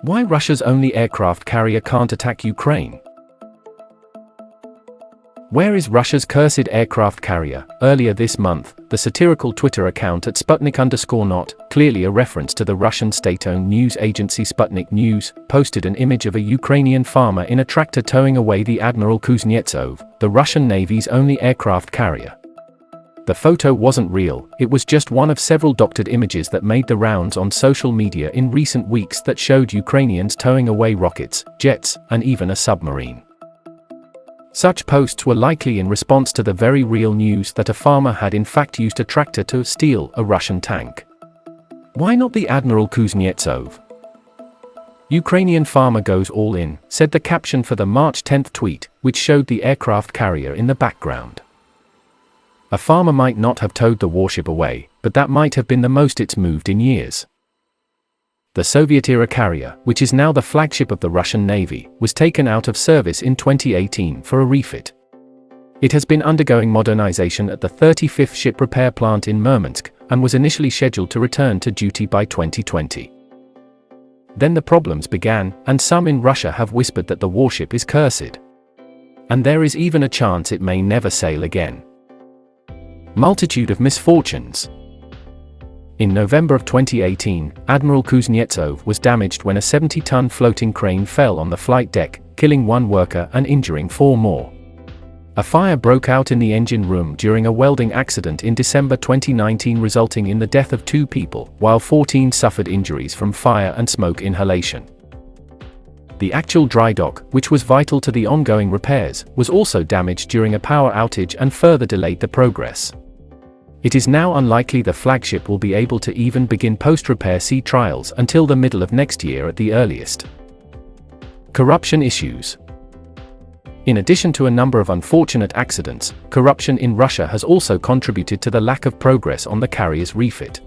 Why Russia's only aircraft carrier can't attack Ukraine? Where is Russia's cursed aircraft carrier? Earlier this month, the satirical Twitter account at Sputnik_not, clearly a reference to the Russian state-owned news agency Sputnik News, posted an image of a Ukrainian farmer in a tractor towing away the Admiral Kuznetsov, the Russian Navy's only aircraft carrier. The photo wasn't real, it was just one of several doctored images that made the rounds on social media in recent weeks that showed Ukrainians towing away rockets, jets, and even a submarine. Such posts were likely in response to the very real news that a farmer had in fact used a tractor to steal a Russian tank. Why not the Admiral Kuznetsov? Ukrainian farmer goes all in, said the caption for the March 10 tweet, which showed the aircraft carrier in the background. A farmer might not have towed the warship away, but that might have been the most it's moved in years. The Soviet-era carrier, which is now the flagship of the Russian Navy, was taken out of service in 2018 for a refit. It has been undergoing modernization at the 35th Ship Repair Plant in Murmansk, and was initially scheduled to return to duty by 2020. Then the problems began, and some in Russia have whispered that the warship is cursed. And there is even a chance it may never sail again. Multitude of misfortunes. In November of 2018, Admiral Kuznetsov was damaged when a 70-ton floating crane fell on the flight deck, killing one worker and injuring 4 more. A fire broke out in the engine room during a welding accident in December 2019, resulting in the death of 2 people, while 14 suffered injuries from fire and smoke inhalation. The actual dry dock, which was vital to the ongoing repairs, was also damaged during a power outage and further delayed the progress. It is now unlikely the flagship will be able to even begin post-repair sea trials until the middle of next year at the earliest. Corruption issues. In addition to a number of unfortunate accidents, corruption in Russia has also contributed to the lack of progress on the carrier's refit.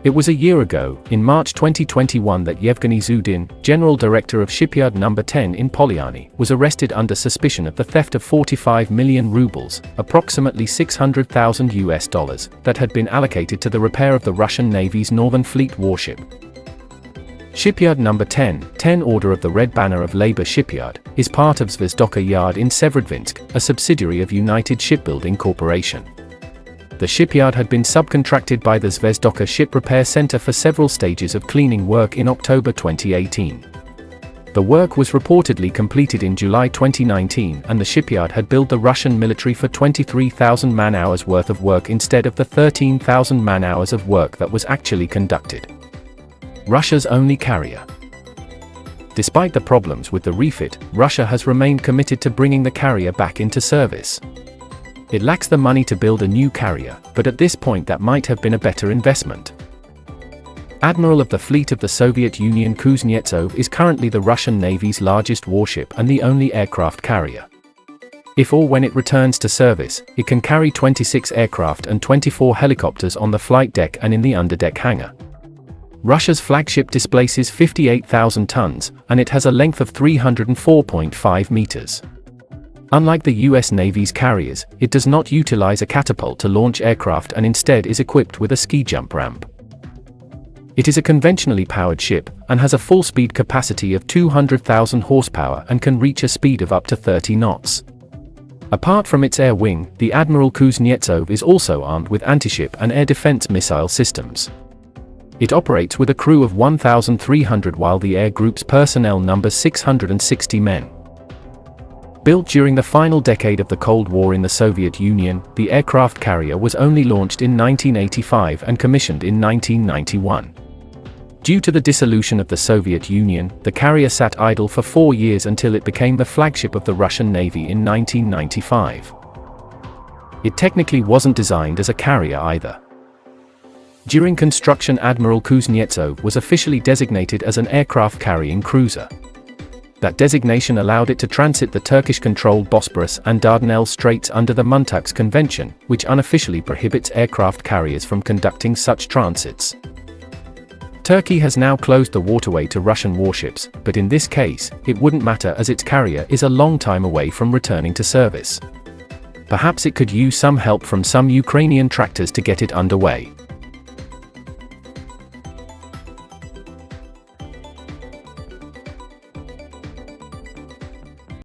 It was a year ago, in March 2021, that Yevgeny Zudin, General Director of Shipyard No. 10 in Polyarny, was arrested under suspicion of the theft of 45 million rubles, approximately $600,000, that had been allocated to the repair of the Russian Navy's Northern Fleet warship. Shipyard No. 10 Order of the Red Banner of Labor Shipyard, is part of Zvezdoka Yard in Severodvinsk, a subsidiary of United Shipbuilding Corporation. The shipyard had been subcontracted by the Zvezdoka Ship Repair Center for several stages of cleaning work in October 2018. The work was reportedly completed in July 2019, and the shipyard had billed the Russian military for 23,000 man-hours worth of work instead of the 13,000 man-hours of work that was actually conducted. Russia's only carrier. Despite the problems with the refit, Russia has remained committed to bringing the carrier back into service. It lacks the money to build a new carrier, but at this point that might have been a better investment. Admiral of the fleet of the Soviet Union Kuznetsov is currently the Russian Navy's largest warship and the only aircraft carrier. If or when it returns to service, it can carry 26 aircraft and 24 helicopters on the flight deck and in the underdeck hangar. Russia's flagship displaces 58,000 tons, and it has a length of 304.5 meters. Unlike the US Navy's carriers, it does not utilize a catapult to launch aircraft and instead is equipped with a ski jump ramp. It is a conventionally powered ship, and has a full speed capacity of 200,000 horsepower and can reach a speed of up to 30 knots. Apart from its air wing, the Admiral Kuznetsov is also armed with anti-ship and air defense missile systems. It operates with a crew of 1,300 while the air group's personnel numbers 660 men. Built during the final decade of the Cold War in the Soviet Union, the aircraft carrier was only launched in 1985 and commissioned in 1991. Due to the dissolution of the Soviet Union, the carrier sat idle for 4 years until it became the flagship of the Russian Navy in 1995. It technically wasn't designed as a carrier either. During construction, Admiral Kuznetsov was officially designated as an aircraft-carrying cruiser. That designation allowed it to transit the Turkish-controlled Bosporus and Dardanelles Straits under the Muntaks Convention, which unofficially prohibits aircraft carriers from conducting such transits. Turkey has now closed the waterway to Russian warships, but in this case, it wouldn't matter as its carrier is a long time away from returning to service. Perhaps it could use some help from some Ukrainian tractors to get it underway.